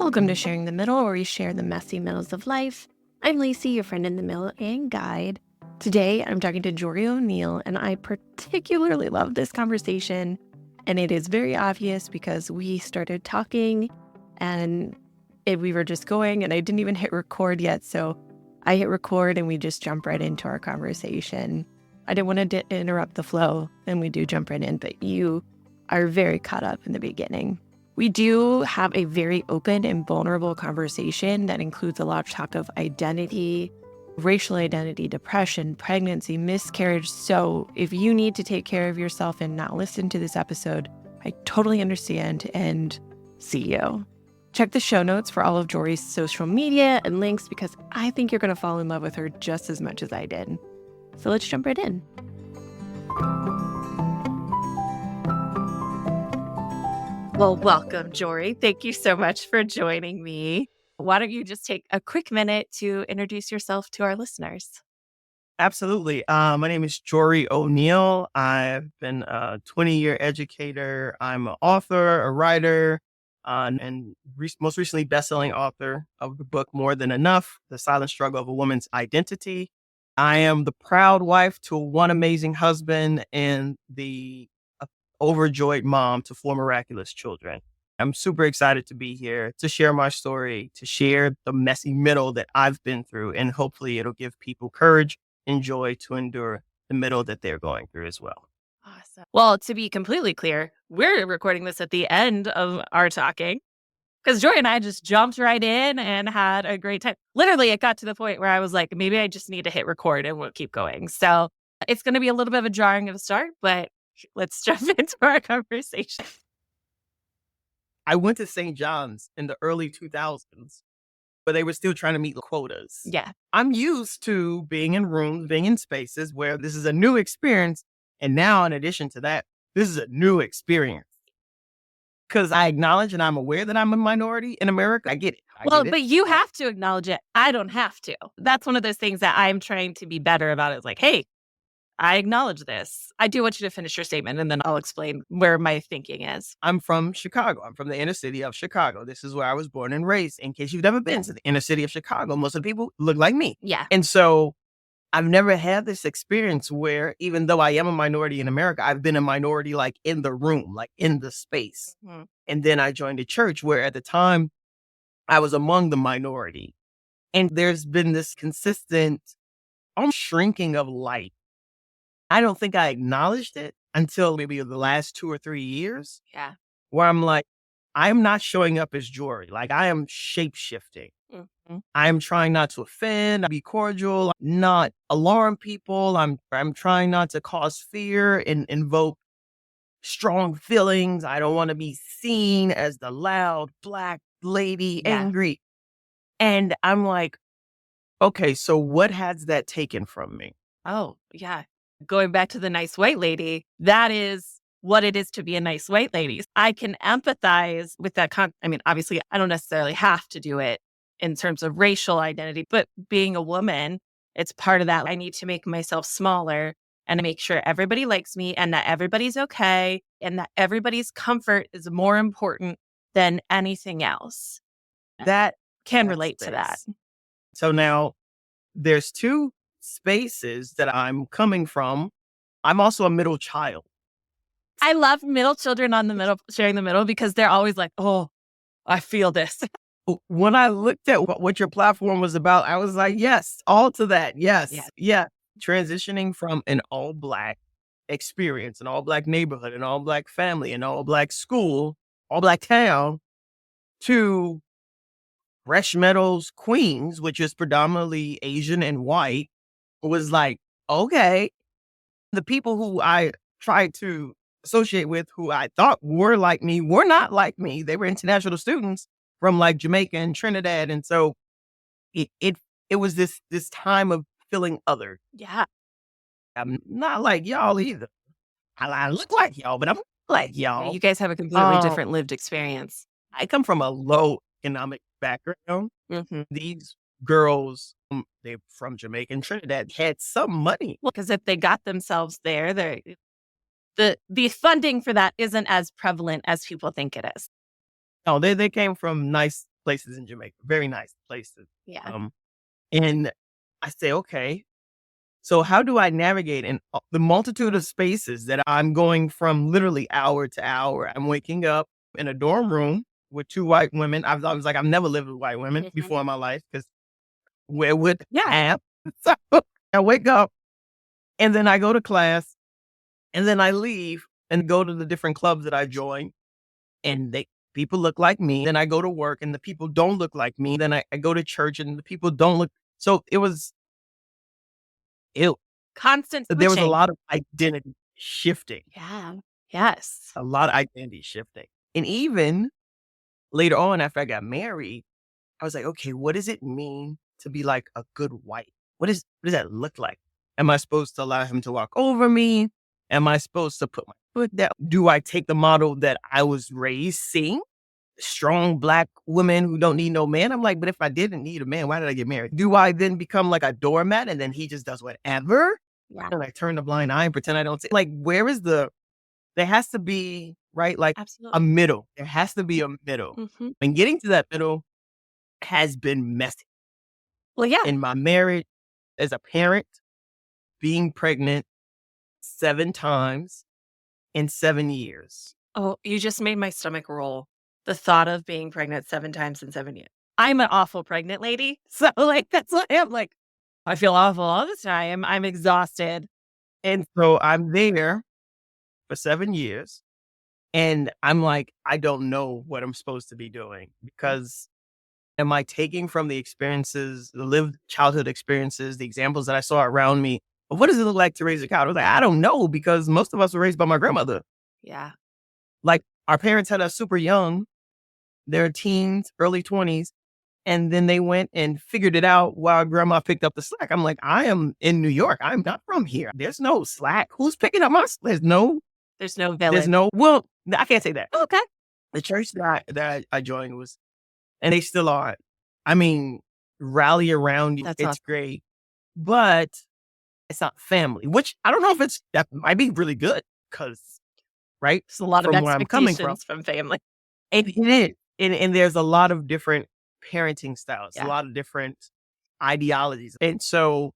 Welcome to Sharing the Middle, where we share the messy middles of life. I'm Lacey, your friend in the middle and guide. Today, I'm talking to Jori O'Neal, and I particularly love this conversation. And it is very obvious because we started talking and we were just going, and I didn't even hit record yet. So I hit record and we just jump right into our conversation. I didn't want to interrupt the flow, and we do jump right in, but you are very caught up in the beginning. We do have a very open and vulnerable conversation that includes a lot of talk of identity, racial identity, depression, pregnancy, miscarriage. So if you need to take care of yourself and not listen to this episode, I totally understand and see you. Check the show notes for all of Jori's social media and links because I think you're going to fall in love with her just as much as I did. So let's jump right in. Well, welcome, Jori. Thank you so much for joining me. Why don't you just take a quick minute to introduce yourself to our listeners? Absolutely. My name is Jori O'Neal. I've been a 20-year educator. I'm an author, a writer, and most recently bestselling author of the book More Than Enough, The Silent Struggle of a Woman's Identity. I am the proud wife to one amazing husband and the overjoyed mom to four miraculous children. I'm super excited to be here to share my story, to share the messy middle that I've been through, and hopefully it'll give people courage and joy to endure the middle that they're going through as well. Awesome. Well, to be completely clear, we're recording this at the end of our talking because Jori and I just jumped right in and had a great time. Literally, it got to the point where I was like, maybe I just need to hit record and we'll keep going. So it's going to be a little bit of a jarring of a start, but let's jump into our conversation. I went to St. John's in the early 2000s, but they were still trying to meet the quotas. Yeah. I'm used to being in rooms, being in spaces where this is a new experience. And now, in addition to that, this is a new experience. Because I acknowledge and I'm aware that I'm a minority in America. I get it. But you have to acknowledge it. I don't have to. That's one of those things that I'm trying to be better about. It's like, hey, I acknowledge this. I do want you to finish your statement, and then I'll explain where my thinking is. I'm from Chicago. I'm from the inner city of Chicago. This is where I was born and raised. In case you've never been to the inner city of Chicago, most of the people look like me. Yeah. And so I've never had this experience where, even though I am a minority in America, I've been a minority like in the room, like in the space. Mm-hmm. And then I joined a church where at the time I was among the minority. And there's been this consistent shrinking of light. I don't think I acknowledged it until maybe the last 2 or 3 years. Yeah. Where I'm like, I'm not showing up as Jori. Like I am shape-shifting. Mm-hmm. I'm trying not to offend, be cordial, not alarm people. I'm trying not to cause fear and invoke strong feelings. I don't want to be seen as the loud black lady, angry. And I'm like, okay, so what has that taken from me? Oh, yeah. Going back to the nice white lady, that is what it is to be a nice white lady. I can empathize with that. Obviously, I don't necessarily have to do it in terms of racial identity, but being a woman, it's part of that. I need to make myself smaller and make sure everybody likes me and that everybody's okay and that everybody's comfort is more important than anything else. That can relate to that. So now there's two spaces that I'm coming from. I'm also a middle child. I love middle children on the middle, sharing the middle, because they're always like, oh, I feel this. When I looked at what your platform was about, I was like, yes, all to that. Yes. Yeah. Transitioning from an all Black experience, an all Black neighborhood, an all Black family, an all Black school, all Black town to Fresh Meadows, Queens, which is predominantly Asian and white, was like, okay, the people who I tried to associate with, who I thought were like me, were not like me. They were international students from like Jamaica and Trinidad. And so it was this time of feeling other. Yeah. I'm not like y'all either. I look like y'all, but I'm not like y'all. Yeah, you guys have a completely different lived experience. I come from a low economic background. Mm-hmm. These girls, they're from Jamaica and Trinidad, had some money. Well, because if they got themselves there, the funding for that isn't as prevalent as people think it is. No, they came from nice places in Jamaica, very nice places. Yeah. And I say, okay, so how do I navigate in the multitude of spaces that I'm going from literally hour to hour? I'm waking up in a dorm room with two white women. I was like, I've never lived with white women before in my life because where would I have? So I wake up and then I go to class and then I leave and go to the different clubs that I join and people look like me. Then I go to work and the people don't look like me. Then I go to church and the people don't look. So it Constant there was a switching. lot of identity shifting, Yeah. Yes. a lot of identity shifting. And even later on after I got married, I was like, okay, what does it mean to be like a good wife? What does that look like? Am I supposed to allow him to walk over me? Am I supposed to put my foot down? Do I take the model that I was raised seeing? Strong black women who don't need no man. I'm like, but if I didn't need a man, why did I get married? Do I then become like a doormat and then he just does whatever? Yeah. And I turn a blind eye and pretend I don't see. Like, there has to be, right? Like a Absolutely. middle. There has to be a middle. And getting to that middle has been messy. Well, yeah. In my marriage, as a parent, being pregnant 7 times in 7 years. Oh, you just made my stomach roll. The thought of being pregnant 7 times in 7 years. I'm an awful pregnant lady. So, like, that's what I am. Like, I feel awful all the time. I'm exhausted. And so I'm there for 7 years. And I'm like, I don't know what I'm supposed to be doing because am I taking from the experiences, the lived childhood experiences, the examples that I saw around me? Of what does it look like to raise a child? I was like, I don't know because most of us were raised by my grandmother. Yeah. Like our parents had us super young. They're teens, early 20s. And then they went and figured it out while grandma picked up the slack. I'm like, I am in New York. I'm not from here. There's no slack. Who's picking up my slack? There's no village. Well, I can't say that. Okay. The church that I joined was, and they still are. I mean, rally around you. That's It's awesome. great, but it's not family, which I don't know if that might be really good because, right? There's a lot of From where I'm coming from, expectations from family. it is. And there's a lot of different parenting styles, a Yeah. lot of different ideologies. And so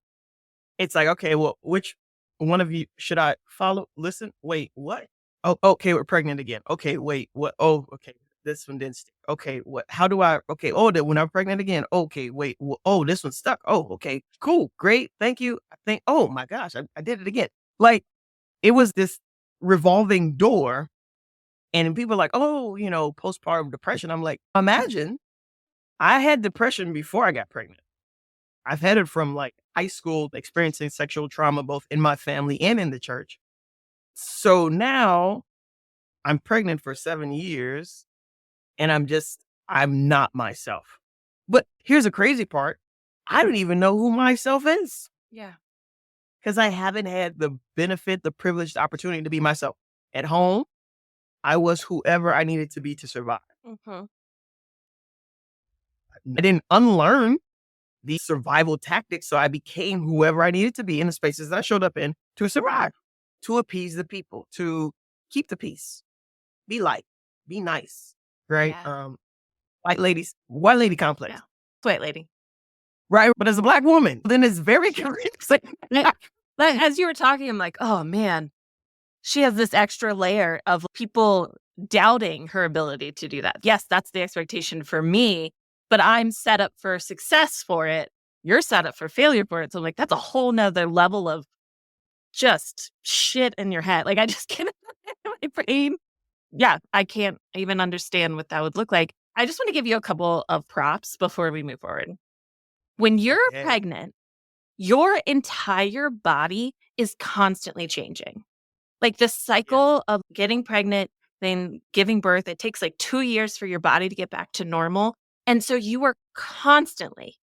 it's like, okay, well, which one of you should I follow? Listen, wait, what? Oh, okay, we're pregnant again. Okay, wait, what? Oh, okay, this one didn't stick. Okay, what? How do I? Okay, oh, when I'm pregnant again. Okay, wait, oh, this one stuck. Oh, okay, cool, great, thank you. I think, oh my gosh, I did it again. Like it was this revolving door, and people are like, oh, postpartum depression. I'm like, imagine I had depression before I got pregnant. I've had it from like high school, experiencing sexual trauma, both in my family and in the church. So now I'm pregnant for 7 years and I'm not myself. But here's the crazy part. I don't even know who myself is Yeah. because I haven't had the benefit, the privileged opportunity to be myself. At home, I was whoever I needed to be to survive. Mm-hmm. I didn't unlearn the survival tactics. So I became whoever I needed to be in the spaces that I showed up in to survive, to appease the people, to keep the peace, be light, be nice, right? Yeah. White lady complex, Yeah. White lady. right? But as a black woman, then it's very confusing. Like, as you were talking, I'm like, oh man, she has this extra layer of people doubting her ability to do that. Yes, that's the expectation for me, but I'm set up for success for it. You're set up for failure for it. So I'm like, that's a whole nother level of just shit in your head. Like I just can't, my brain. Yeah, I can't even understand what that would look like. I just want to give you a couple of props before we move forward. When you're Okay. pregnant, your entire body is constantly changing. Like the cycle of getting pregnant, then giving birth, it takes like 2 years for your body to get back to normal. And so you are constantly,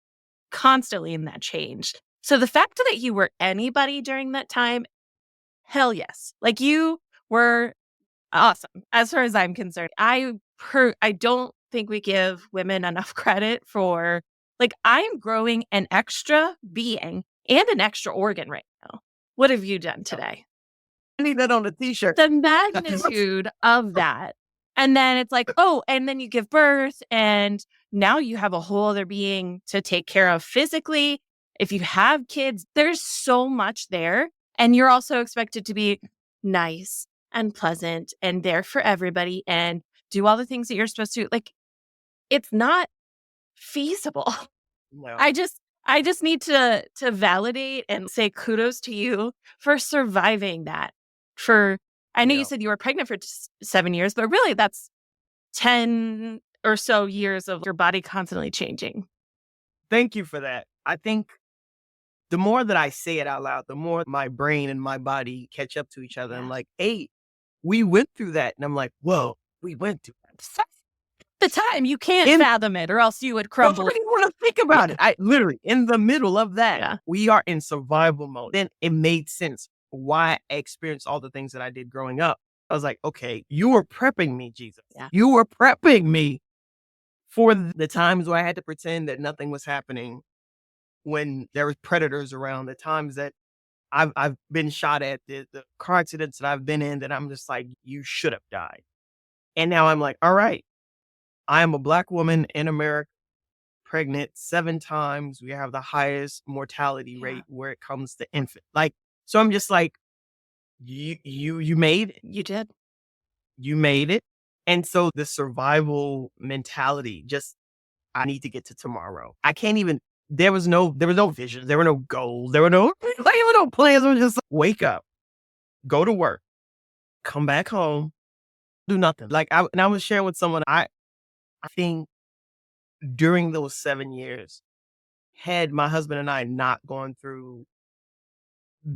constantly in that change. So the fact that you were anybody during that time, hell yes. Like you were awesome as far as I'm concerned. I don't think we give women enough credit for like I'm growing an extra being and an extra organ right now. What have you done today? I need that on a t-shirt. The magnitude of that. And then it's like, oh, and then you give birth and now you have a whole other being to take care of physically. If you have kids, there's so much there. And you're also expected to be nice and pleasant and there for everybody and do all the things that you're supposed to. Like, it's not feasible. Well, I just need to validate and say kudos to you for surviving that. For I know you yeah. said you were pregnant for 7 years, but really that's 10 or so years of your body constantly changing. Thank you for that. I think the more that I say it out loud, the more my brain and my body catch up to each other. I'm Yeah. like, hey, we went through that. And I'm like, whoa, we went through that. The time you can't In fathom it or else you would don't crumble. really want to think about it. I literally in the middle of that, Yeah. we are in survival mode. Then it made sense why I experienced all the things that I did growing up. I was like, okay, you were prepping me, Jesus. Yeah. You were prepping me for the times where I had to pretend that nothing was happening when there was predators around, the times that I've been shot at, the car accidents that I've been in that I'm just like, you should have died. And now I'm like, all right, I am a Black woman in America, pregnant 7 times. We have the highest mortality Yeah. rate where it comes to infant. Like, so I'm just like, you made it. You did. You made it. And so the survival mentality, just I need to get to tomorrow. I can't even there was no vision. There were no goals. There were no plans. It was just like, wake up, go to work, come back home, do nothing. Like I was sharing with someone, I think during those 7 years, had my husband and I not gone through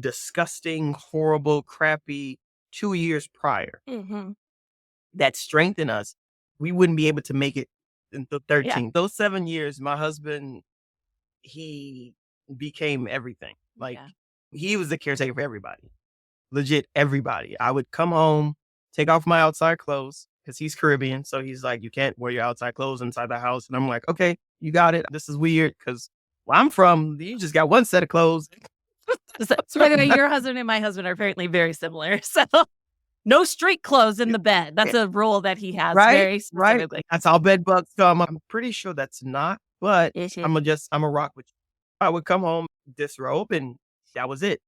disgusting, horrible, crappy 2 years prior Mm-hmm. that strengthened us, we wouldn't be able to make it until Yeah. 13. Those 7 years, my husband, he became everything. Like, Yeah. he was the caretaker for everybody. Legit everybody. I would come home, take off my outside clothes because he's Caribbean. So he's like, you can't wear your outside clothes inside the house. And I'm like, okay, you got it. This is weird because where I'm from, you just got one set of clothes. By the way, your husband and my husband are apparently very similar. So no street clothes in the bed. That's a rule that he has Right, very right. specifically. That's how bed bugs come. I'm pretty sure that's not, but Mhm. I'm a rock with you. I would come home, disrobe, and that was it.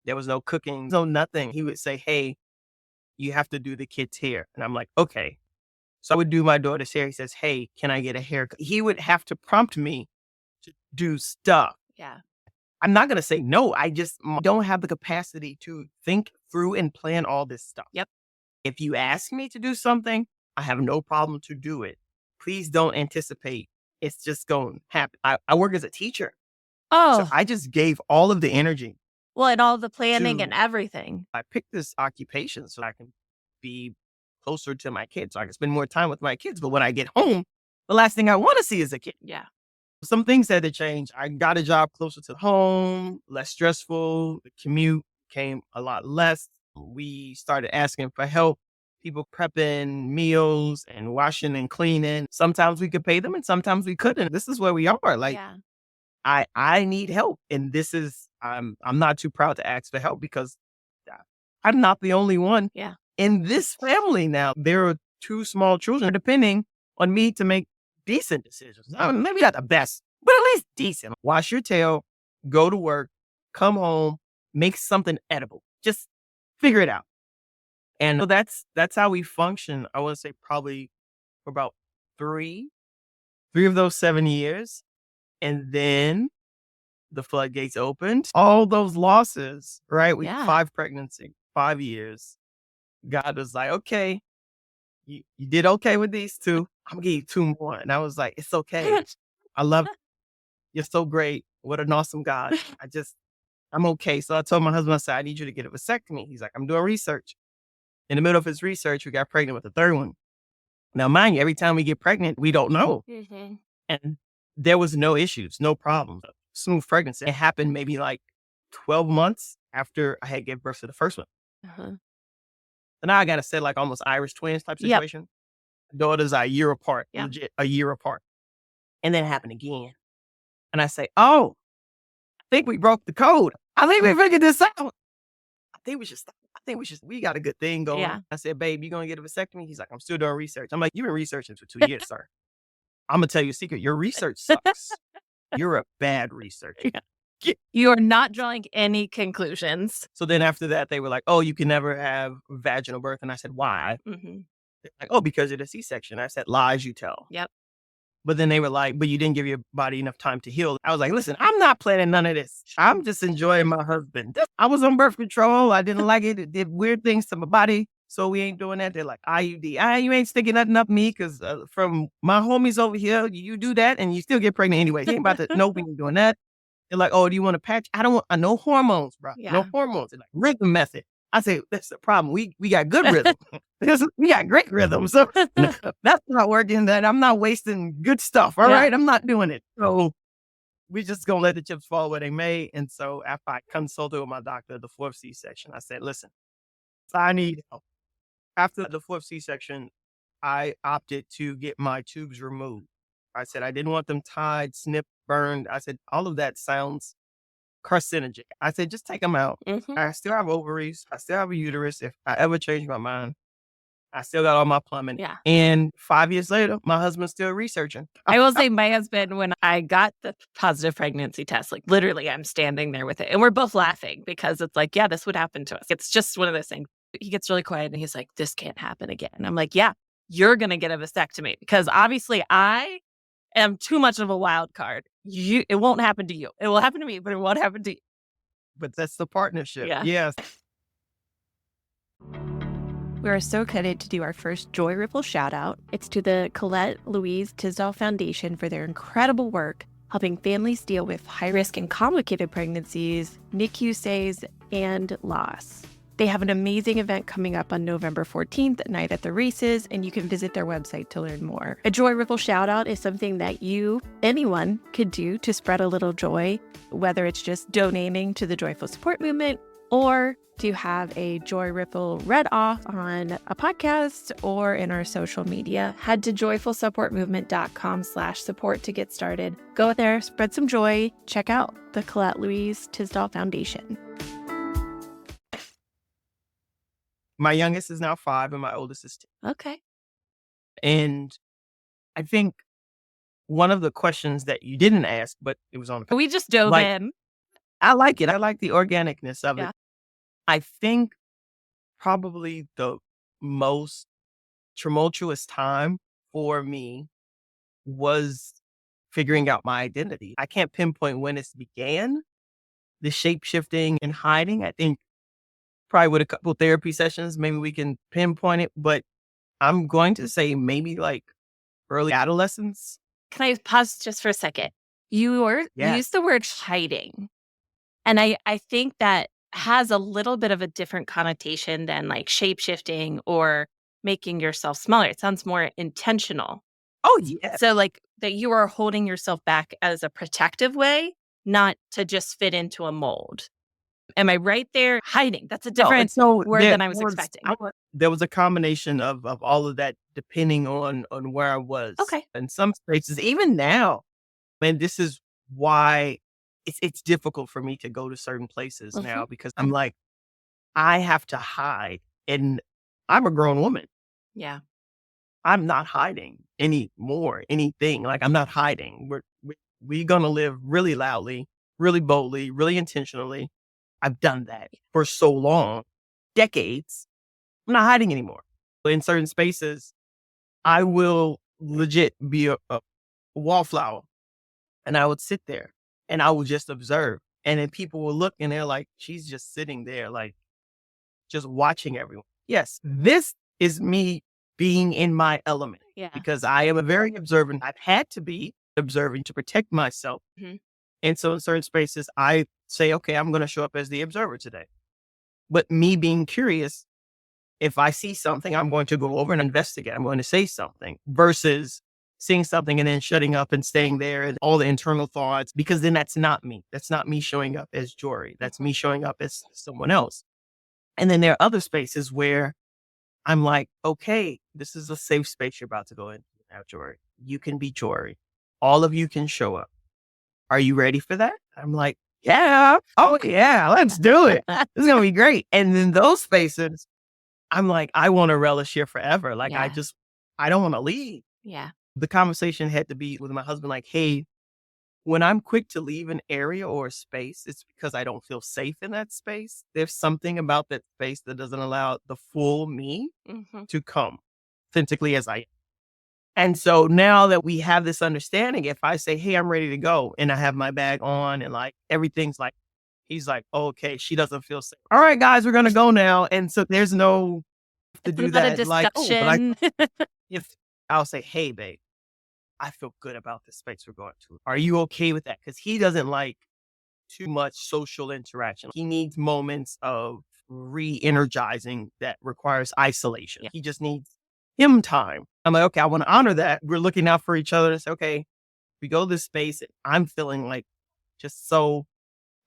There was no cooking, no nothing. He would say, hey, you have to do the kid's hair. And I'm like, okay. So I would do my daughter's hair. He says, hey, can I get a haircut? He would have to prompt me to do stuff. Yeah. I'm not going to say no. I just don't have the capacity to think through and plan all this stuff. Yep. If you ask me to do something, I have no problem to do it. Please don't anticipate it's just going to happen. I work as a teacher. So Oh, I just gave all of the energy well, and all the planning and to, everything. I picked this occupation so I can be closer to my kids, so I can spend more time with my kids. But when I get home, the last thing I want to see is a kid. Yeah. Some things had to change. I got a job closer to home, less stressful. The commute came a lot less. We started asking for help. People prepping meals and washing and cleaning. Sometimes we could pay them and sometimes we couldn't. This is where we are. Like, Yeah. I need help. And this is I'm not too proud to ask for help because I'm not the only one Yeah. in this family now. There are 2 small children depending on me to make decent decisions. Maybe not the best, but at least decent. Wash your tail, go to work, come home, make something edible. Just figure it out. And so that's how we function. I want to say probably for about three of those 7 years. And then the floodgates opened. All those losses, right? We Yeah. 5 pregnancy, 5 years. God was like, okay, you did okay with these 2. I'm gonna give you 2 more. And I was like, it's okay. I love you're so great. What an awesome God. I'm okay. So I told my husband, I said, I need you to get a vasectomy. He's like, I'm doing research. In the middle of his research, we got pregnant with the 3rd one. Now, mind you, every time we get pregnant, we don't know. Mm-hmm. And there was no issues, no problems. Smooth pregnancy. It happened maybe like 12 months after I had given birth to the 1st one. Uh-huh. So now I got to say like almost Irish twins type Yep. situation. Daughters are a year apart, Yep. legit a year apart. And then it happened again. And I say, oh, I think we broke the code. I think we figured this out. We got a good thing going. Yeah. I said, babe, you going to get a vasectomy? He's like, I'm still doing research. I'm like, you've been researching for 2 years, sir. I'm going to tell you a secret. Your research sucks. You're a bad researcher. Yeah. You are not drawing any conclusions. So then after that, they were like, oh, you can never have vaginal birth. And I said, why? Mm-hmm. Like, oh, because of the C-section. I said, lies you tell. Yep. But then they were like, but you didn't give your body enough time to heal. I was like, listen, I'm not planning none of this. I'm just enjoying my husband. I was on birth control. I didn't like it. It did weird things to my body. So we ain't doing that. They're like, IUD. You ain't sticking nothing up me because from my homies over here, you do that and you still get pregnant anyway. You ain't about to, nope, we ain't doing that. They're like, oh, do you want a patch? I don't want, no hormones, bro. Yeah. No hormones. They're like, rhythm method. I say, that's the problem. We got good rhythm. We got great rhythm. So that's not working. That I'm not wasting good stuff. All right. I'm not doing it. So we just going to let the chips fall where they may. And so after I consulted with my doctor, the 4th C-section, I said, listen, I need help. After the 4th C-section, I opted to get my tubes removed. I said, I didn't want them tied, snipped, burned. I said, all of that sounds carcinogenic. I said, just take them out. Mm-hmm. I still have ovaries. I still have a uterus. If I ever change my mind, I still got all my plumbing. Yeah. And 5 years later, my husband's still researching. I will say my husband, when I got the positive pregnancy test, like literally I'm standing there with it and we're both laughing because it's like, yeah, this would happen to us. It's just one of those things. He gets really quiet and he's like, this can't happen again. I'm like, yeah, you're going to get a vasectomy because obviously I am too much of a wild card. It won't happen to you. It will happen to me, but it won't happen to you. But that's the partnership. Yeah. Yes. We are so excited to do our first Joy Ripple shout out. It's to the Colette Louise Tisdall Foundation for their incredible work helping families deal with high risk and complicated pregnancies, NICU stays, and loss. They have an amazing event coming up on November 14th, Night at the Races, and you can visit their website to learn more. A Joy Ripple shout out is something that anyone could do to spread a little joy, whether it's just donating to the Joyful Support Movement or to have a Joy Ripple read off on a podcast or in our social media. Head to joyfulsupportmovement.com/support to get started. Go there, spread some joy, check out the Colette Louise Tisdall Foundation. My youngest is now 5 and my oldest is 2. Okay. And I think one of the questions that you didn't ask, but it was on. We just dove in. I like it. I like the organicness of Yeah. it. I think probably the most tumultuous time for me was figuring out my identity. I can't pinpoint when it began, the shape shifting and hiding. I think probably with a couple therapy sessions, maybe we can pinpoint it, but I'm going to say maybe like early adolescence. Can I pause just for a second? You used the word hiding. And I think that has a little bit of a different connotation than like shape shifting or making yourself smaller. It sounds more intentional. Oh, yeah. So like that you are holding yourself back as a protective way, not to just fit into a mold. Am I right there? Hiding. That's a different word than I was expecting. There was a combination of all of that depending on where I was. Okay. In some spaces, even now, and this is why it's difficult for me to go to certain places now because I'm like, I have to hide. And I'm a grown woman. Yeah. I'm not hiding anymore, anything. Like I'm not hiding. We're going to live really loudly, really boldly, really intentionally. I've done that for so long, decades. I'm not hiding anymore. In certain spaces, I will legit be a wallflower and I would sit there and I would just observe. And then people will look and they're like, she's just sitting there, like just watching everyone. Yes, this is me being in my element because I am a very observant. I've had to be observant to protect myself. Mm-hmm. And so in certain spaces, I say, okay, I'm going to show up as the observer today. But me being curious, if I see something, I'm going to go over and investigate. I'm going to say something versus seeing something and then shutting up and staying there and all the internal thoughts, because then that's not me. That's not me showing up as Jori. That's me showing up as someone else. And then there are other spaces where I'm like, okay, this is a safe space you're about to go into now, Jori. You can be Jori. All of you can show up. Are you ready for that? I'm like, yeah. Oh, yeah. Let's do it. This is going to be great. And in those spaces, I'm like, I want to relish here forever. Like, I don't want to leave. Yeah. The conversation had to be with my husband, like, hey, when I'm quick to leave an area or a space, it's because I don't feel safe in that space. There's something about that space that doesn't allow the full me to come authentically as I am. And so now that we have this understanding, if I say, hey, I'm ready to go and I have my bag on and like everything's like, he's like, okay, she doesn't feel safe. All right, guys, we're going to go now. And so there's no to It's do not a that. Like, oh, but discussion. if I'll say, hey, babe, I feel good about the space we're going to. Are you okay with that? Because he doesn't like too much social interaction. He needs moments of re-energizing that requires isolation. Yeah. He just needs him time. I'm like, okay, I want to honor that. We're looking out for each other and say, okay, we go to this space. I'm feeling like just so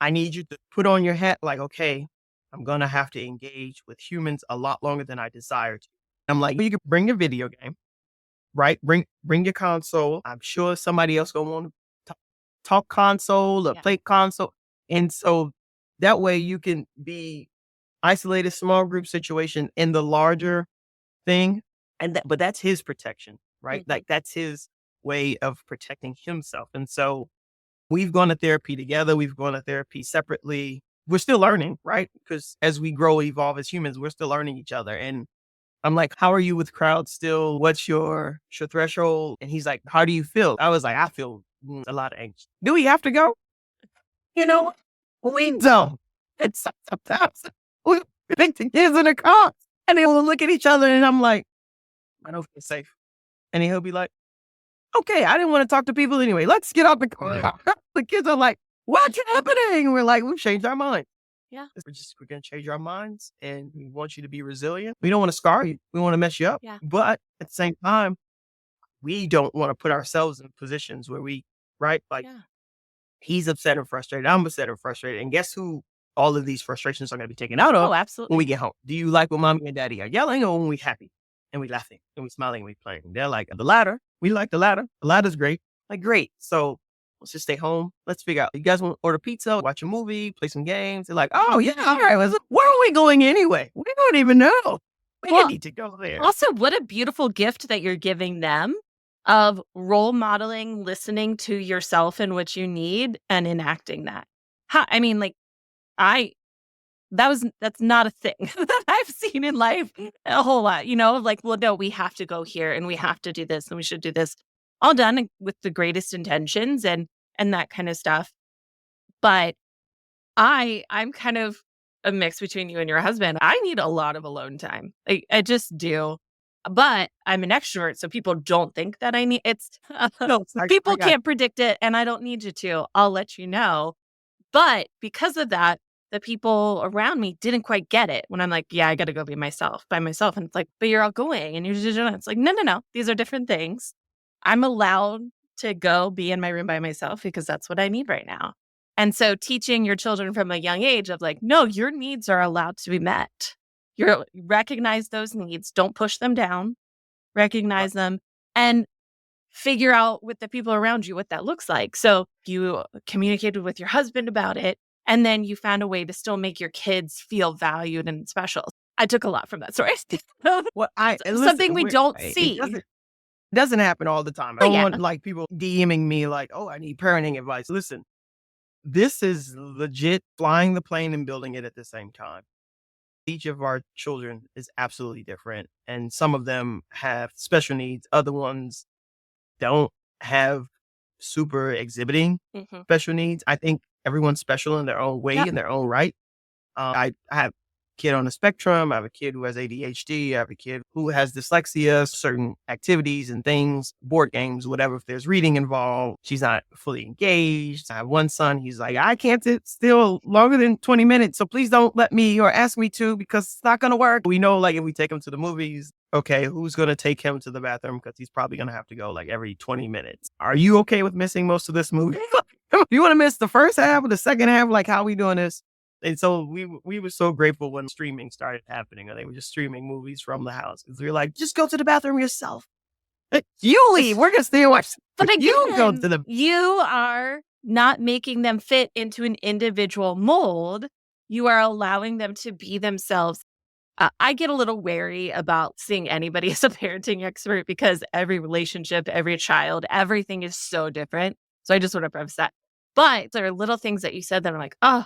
I need you to put on your hat like, okay, I'm going to have to engage with humans a lot longer than I desire to. I'm like, you can bring your video game, right? Bring your console. I'm sure somebody else going to want to talk console or play console. And so that way you can be isolated small group situation in the larger thing. But that's his protection, right? Like that's his way of protecting himself. And so we've gone to therapy together. We've gone to therapy separately. We're still learning, right? Because as we grow, evolve as humans, we're still learning each other. And I'm like, how are you with crowds still? What's your threshold? And he's like, how do you feel? I was like, I feel a lot of anxious. Do we have to go? You know, we don't. It's sometimes we think the kids in the car and they will look at each other and I'm like, I don't feel safe. And he'll be like, okay, I didn't want to talk to people anyway. Let's get out the car. The kids are like, what's happening? We're like, we've changed our mind. Yeah. We're going to change our minds and we want you to be resilient. We don't want to scar you. We want to mess you up. Yeah. But at the same time, we don't want to put ourselves in positions where we, right? Like he's upset and frustrated. I'm upset and frustrated. And guess who all of these frustrations are going to be taken out of absolutely. when we get home? Do you like when mommy and daddy are yelling or when we happy and we laughing and we smiling and we playing? They're like, the latter. We like the latter. The latter's great. Like, great. So let's just stay home. Let's figure out. You guys want to order pizza, watch a movie, play some games? They're like, oh, yeah, all right. Where are we going anyway? We don't even know. We didn't need to go there. Also, what a beautiful gift that you're giving them of role modeling, listening to yourself and what you need and enacting that. I mean, like, that's not a thing that I've seen in life a whole lot, like, well, no, we have to go here and we have to do this and we should do this, all done with the greatest intentions and that kind of stuff. But I'm kind of a mix between you and your husband. I need a lot of alone time. I just do. But I'm an extrovert, so people don't think that I need it's No, people can't predict it and I don't need you to. I'll let you know. But because of that, the people around me didn't quite get it when I'm like, yeah, I got to go by myself. And it's like, but you're outgoing and you're just, it's like, no. These are different things. I'm allowed to go be in my room by myself because that's what I need right now. And so teaching your children from a young age of like, no, your needs are allowed to be met. You recognize those needs. Don't push them down. Recognize them and figure out with the people around you what that looks like. So you communicated with your husband about it, and then you found a way to still make your kids feel valued and special. I took a lot from that story. Something we don't see. It doesn't happen all the time. I don't want like people DMing me like, oh, I need parenting advice. Listen, this is legit flying the plane and building it at the same time. Each of our children is absolutely different. And some of them have special needs. Other ones don't have super exhibiting special needs. I think everyone's special in their own way, in their own right. I have a kid on the spectrum. I have a kid who has ADHD. I have a kid who has dyslexia, certain activities and things, board games, whatever. If there's reading involved, she's not fully engaged. I have one son. He's like, I can't sit still longer than 20 minutes. So please don't let me or ask me to because it's not going to work. We know like if we take him to the movies, okay, who's going to take him to the bathroom? Because he's probably going to have to go like every 20 minutes. Are you okay with missing most of this movie? You want to miss the first half or the second half? Like, how are we doing this? And so we were so grateful when streaming started happening, or they were just streaming movies from the house. Because we were like, just go to the bathroom yourself. You leave. We're going to stay and watch. But again, you go to the... You are not making them fit into an individual mold. You are allowing them to be themselves I get a little wary about seeing anybody as a parenting expert because every relationship, every child, everything is so different. So I just want to preface that. But there are little things that you said that I'm like, oh,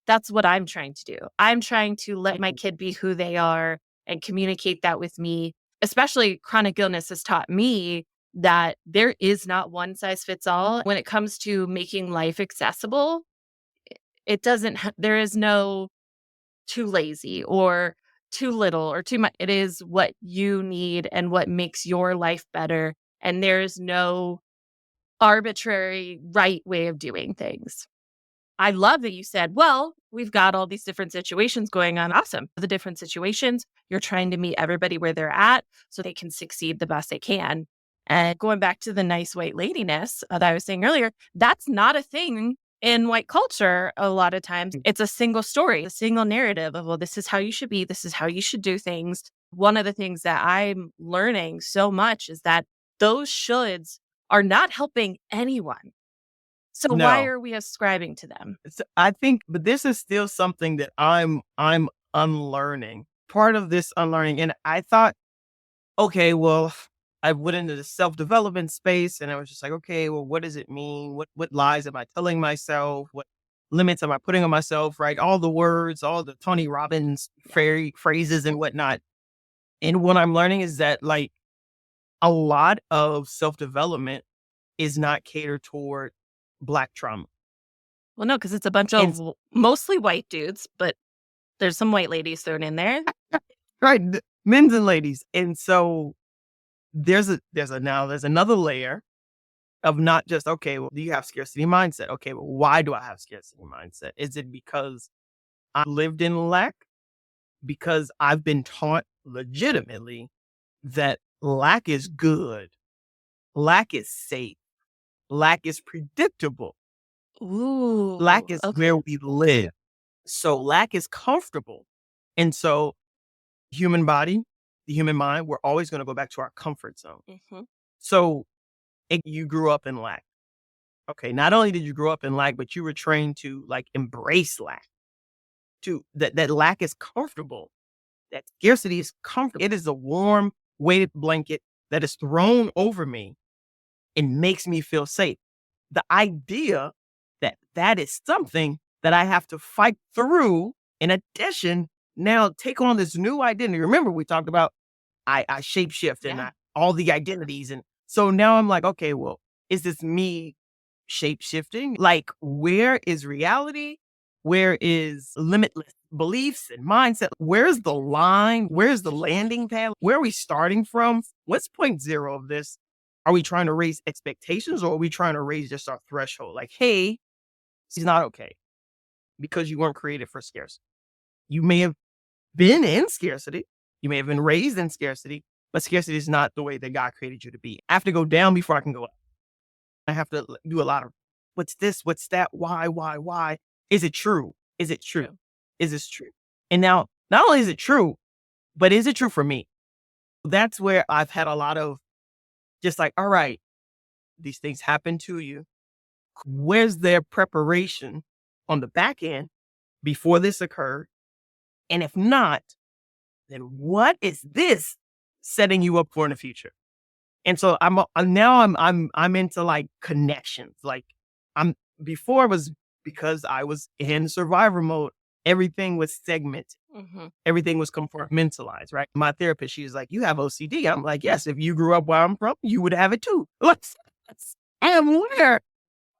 that's what I'm trying to do. I'm trying to let my kid be who they are and communicate that with me. Especially chronic illness has taught me that there is not one size fits all when it comes to making life accessible. It doesn't, there is no too lazy or too little or too much. It is what you need and what makes your life better. And there's no arbitrary right way of doing things. I love that you said, well, we've got all these different situations going on. Awesome. The different situations, you're trying to meet everybody where they're at so they can succeed the best they can. And going back to the nice white ladiness that I was saying earlier, that's not a thing in white culture. A lot of times it's a single story, a single narrative of, well, this is how you should be. This is how you should do things. One of the things that I'm learning so much is that those shoulds are not helping anyone. So why No. are we ascribing to them? I think, but this is still something that I'm unlearning. Part of this unlearning, and I thought, okay, well, I went into the self-development space and I was just like, okay, well, what does it mean? What lies am I telling myself? What limits am I putting on myself? Right? All the words, all the Tony Robbins fairy phrases and whatnot. And what I'm learning is that like a lot of self-development is not catered toward Black trauma. Well, no, because it's a bunch And of mostly white dudes, but there's some white ladies thrown in there. right, men's and ladies. And so there's another layer of not just, okay, well, do you have scarcity mindset? Okay, well, why do I have scarcity mindset? Is it because I lived in lack? Because I've been taught legitimately that lack is good, lack is safe, lack is predictable, Ooh, lack is okay. where we live. So lack is comfortable. And so human body, the human mind, we're always going to go back to our comfort zone. Mhm. So you grew up in lack. Okay, not only did you grow up in lack, but you were trained to like embrace lack. To that lack is comfortable. That scarcity is comfortable. It is a warm, weighted blanket that is thrown over me and makes me feel safe. The idea that that is something that I have to fight through, in addition, now take on this new identity. Remember, we talked about I shapeshift and Yeah. all the identities. And so now I'm like, okay, well, is this me shape shifting? Like, where is reality? Where is limitless beliefs and mindset? Where's the line? Where's the landing pad? Where are we starting from? What's point zero of this? Are we trying to raise expectations or are we trying to raise just our threshold? Like, hey, it's not okay because you weren't created for scarcity. You may have been in scarcity. You may have been raised in scarcity, but scarcity is not the way that God created you to be. I have to go down before I can go up. I have to do a lot of what's this? What's that? Why? Is it true? Is it true? Is this true? And now, not only is it true, but is it true for me? That's where I've had a lot of just like, all right, these things happen to you. Where's their preparation on the back end before this occurred? And if not, then what is this setting you up for in the future? And so I'm into like connections. Like I'm before it was because I was in survivor mode. Everything was segmented. Mhm. Everything was compartmentalized, right? My therapist, she was like, "You have OCD." I'm like, "Yes, if you grew up where I'm from, you would have it too." I am aware.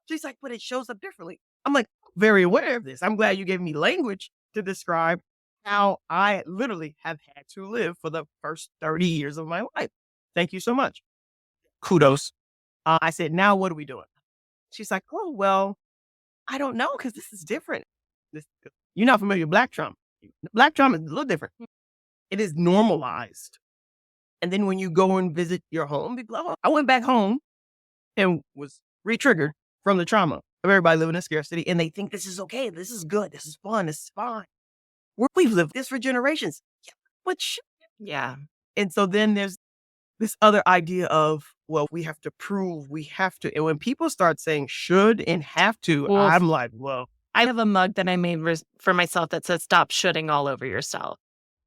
She's like, "But it shows up differently." I'm like, "Very aware of this. I'm glad you gave me language to describe how I literally have had to live for the first 30 years of my life. Thank you so much." Kudos. I said, "Now what are we doing?" She's like, "Oh, well, I don't know because this is different. This, you're not familiar with Black trauma. Black trauma is a little different. It is normalized. And then when you go and visit your home, people, oh, I went back home and was re-triggered from the trauma of everybody living in scarcity. And they think this is okay. This is good. This is fun. This is fine. We've lived this for generations. Yeah, but Yeah. and so then there's this other idea of, well, we have to prove, we have to. And when people start saying should and have to, Well, I'm like, well, I have a mug that I made for myself that says, stop shoulding all over yourself.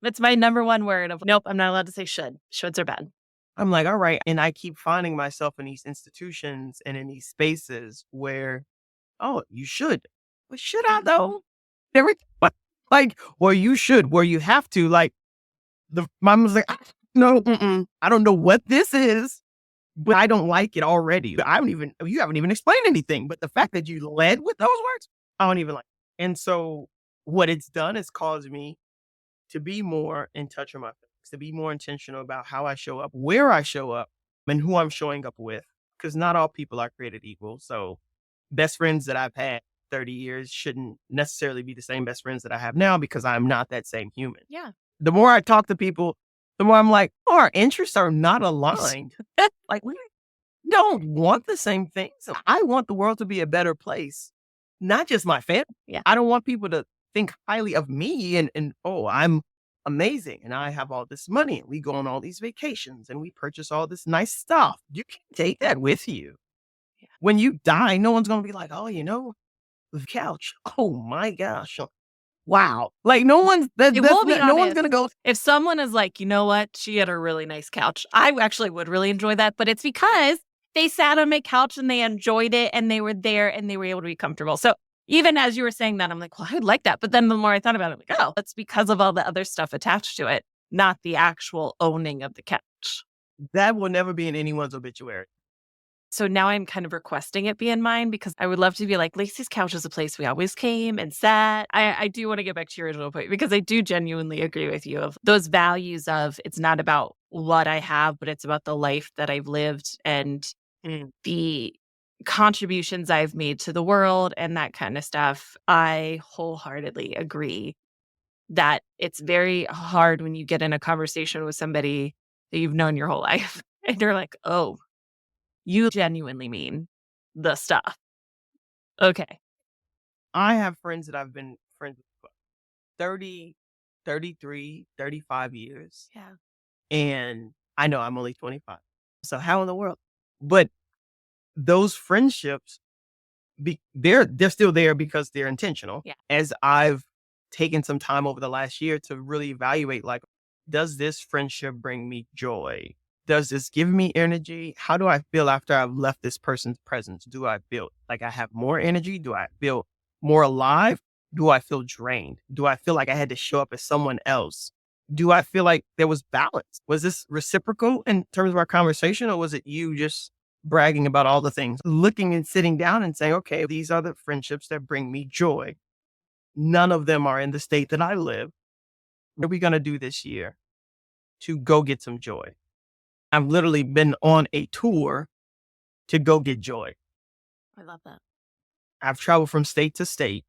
It's my number one word of nope, I'm not allowed to say should. Shoulds are bad. I'm like, all right. And I keep finding myself in these institutions and in these spaces where, oh, you should. But should I though? Every like, well, you should, where you have to. Like, the mom was like, no, I don't know what this is, but I don't like it already. You haven't even explained anything. But the fact that you led with those words, I don't even like it. And so what it's done is caused me to be more in touch with my feelings, to be more intentional about how I show up, where I show up, and who I'm showing up with. Because not all people are created equal. So best friends that I've had 30 years shouldn't necessarily be the same best friends that I have now because I'm not that same human. Yeah. The more I talk to people, the more I'm like, oh, our interests are not aligned. Like, we don't want the same things. I want the world to be a better place, not just my family. Yeah. I don't want people to think highly of me and oh, I'm amazing and I have all this money and we go on all these vacations and we purchase all this nice stuff. You can't take that with you. Yeah. When you die, no one's going to be like, oh, the couch. Oh my gosh. Wow. Like no one's no one's going to go. If someone is like, you know what? She had a really nice couch. I actually would really enjoy that, but it's because they sat on my couch and they enjoyed it and they were there and they were able to be comfortable. So even as you were saying that, I'm like, well, I would like that. But then the more I thought about it, I'm like, oh, that's because of all the other stuff attached to it, not the actual owning of the couch. That will never be in anyone's obituary. So now I'm kind of requesting it be in mine because I would love to be like, Lacey's couch is a place we always came and sat. I do want to get back to your original point because I do genuinely agree with you of those values of it's not about what I have, but it's about the life that I've lived and the contributions I've made to the world and that kind of stuff. I wholeheartedly agree that it's very hard when you get in a conversation with somebody that you've known your whole life and you're like, oh, you genuinely mean the stuff. Okay. I have friends that I've been friends with for 30, 33, 35 years. Yeah. And I know I'm only 25. So how in the world? But those friendships, they're still there because they're intentional. Yeah. As I've taken some time over the last year to really evaluate, like, does this friendship bring me joy? Does this give me energy? How do I feel after I've left this person's presence? Do I feel like I have more energy? Do I feel more alive? Do I feel drained? Do I feel like I had to show up as someone else? Do I feel like there was balance? Was this reciprocal in terms of our conversation, or was it you just bragging about all the things? Looking and sitting down and saying, okay, these are the friendships that bring me joy. None of them are in the state that I live. What are we going to do this year to go get some joy? I've literally been on a tour to go get joy. I love that. I've traveled from state to state,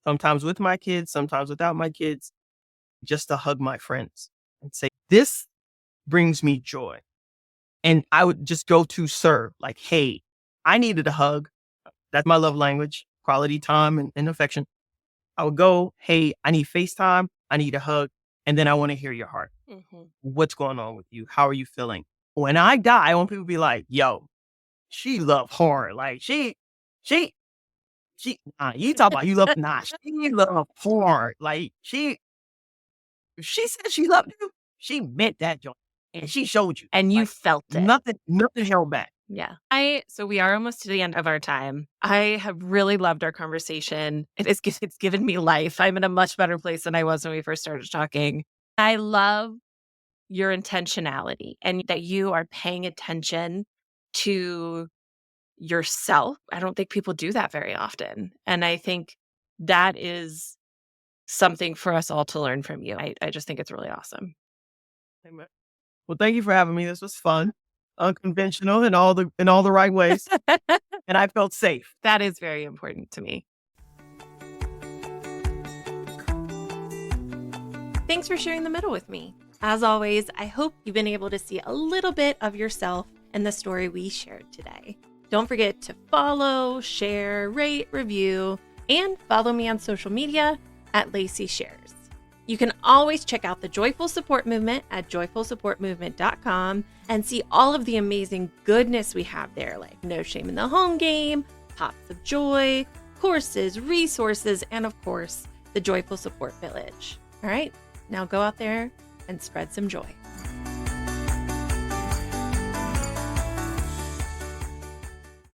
sometimes with my kids, sometimes without my kids, just to hug my friends and say, this brings me joy. And I would just go to serve, like, hey, I needed a hug. That's my love language, quality time and affection. I would go, hey, I need FaceTime. I need a hug. And then I want to hear your heart. Mm-hmm. What's going on with you? How are you feeling? When I die, I want people to be like, yo, she loved hard. Like, you talk about you love, she loved hard. Like, if she said she loved you, she meant that joy. And she showed you. And you like, felt it. Nothing held back. Yeah. So we are almost to the end of our time. I have really loved our conversation. It's given me life. I'm in a much better place than I was when we first started talking. I love your intentionality and that you are paying attention to yourself. I don't think people do that very often. And I think that is something for us all to learn from you. I just think it's really awesome. Amen. Well, thank you for having me. This was fun, unconventional in all the right ways. And I felt safe. That is very important to me. Thanks for sharing the middle with me. As always, I hope you've been able to see a little bit of yourself in the story we shared today. Don't forget to follow, share, rate, review, and follow me on social media at Lacey Shares. You can always check out the Joyful Support Movement at joyfulsupportmovement.com and see all of the amazing goodness we have there, like No Shame in the Home Game, Pops of Joy, courses, resources, and of course, the Joyful Support Village. All right, now go out there and spread some joy.